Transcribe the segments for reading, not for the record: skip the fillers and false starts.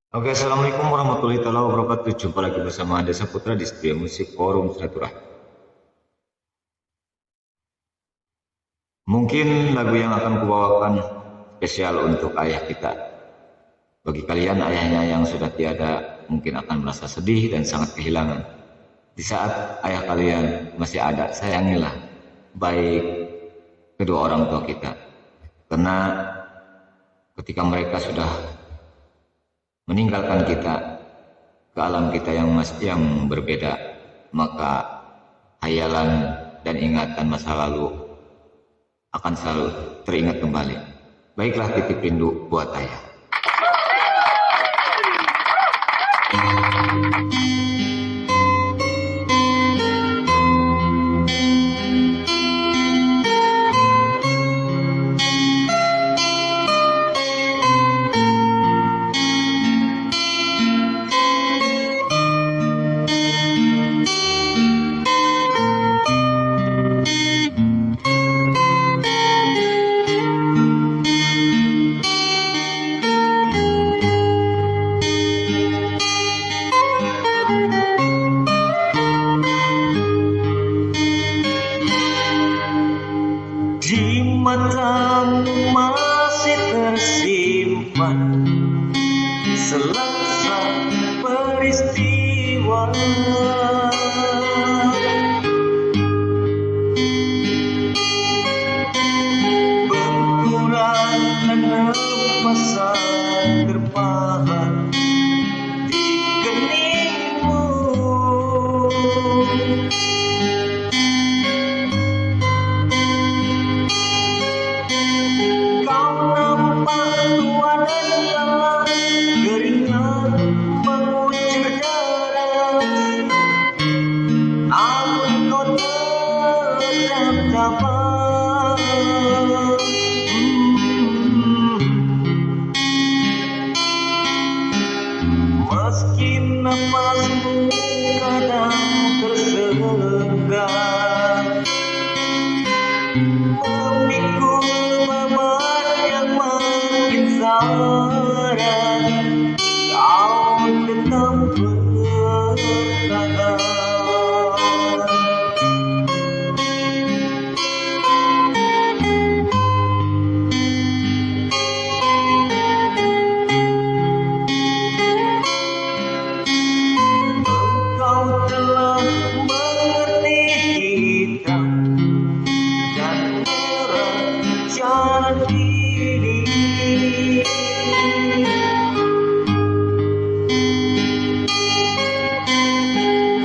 Oke, assalamualaikum warahmatullahi wabarakatuh. Jumpa lagi bersama Anda Saputra di Setia Musik Forum Silaturahmi. Mungkin lagu yang akan kubawakan spesial untuk ayah kita. Bagi kalian ayahnya yang sudah tiada, mungkin akan merasa sedih dan sangat kehilangan. Di saat ayah kalian masih ada, sayangilah baik kedua orang tua kita. Karena ketika mereka sudah meninggalkan kita ke alam kita yang berbeda, maka hayalan dan ingatan masa lalu akan selalu teringat kembali. Baiklah, titip rindu buat ayah. Di matamu masih tersimpan selasa peristiwa, benturan dan hempasan terpahat di keningmu. Meski nafasmu kadang tersenggah, memikul beban yang makin syarat, kau tetap bertahan. Telah mengerti kita dan merencana diri.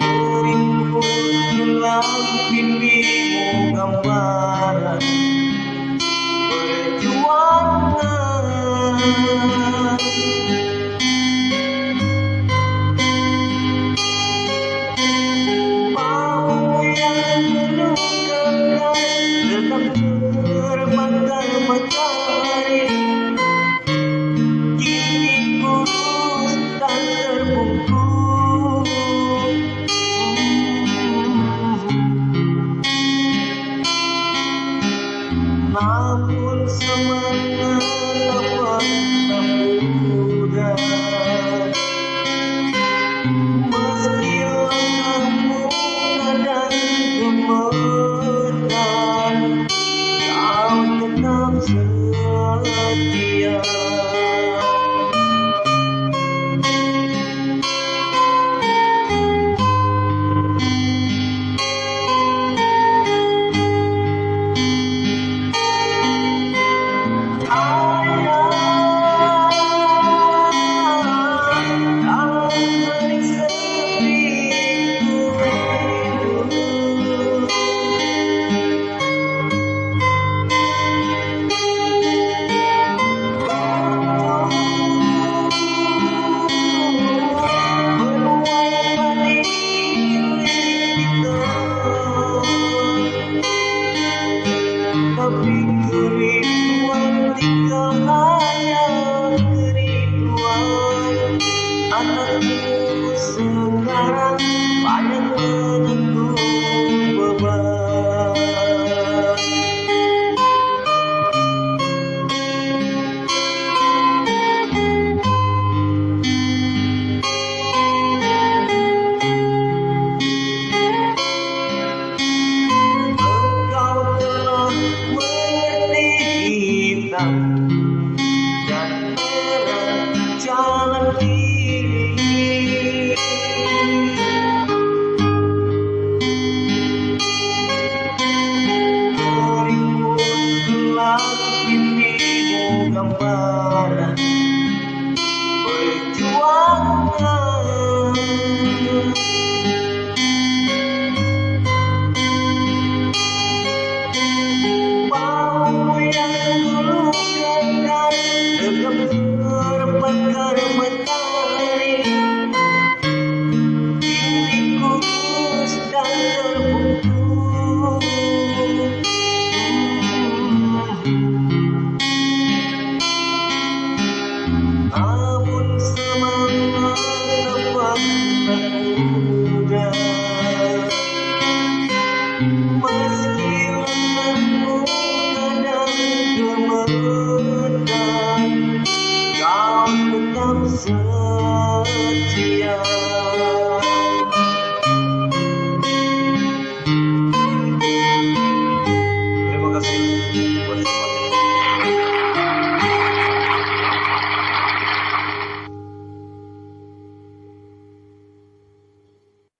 Beriku dalam bimbingmu gambaran perjuangan. Terbakar matahari, kini kurus dan terbungkus. Namun semangat tak pernah pudar, meski langkahmu kadang gemetar, kau tetap setia. Tapi kerinduan jika hanya kerinduan, anakku sekarang banyak menanggung beban. hati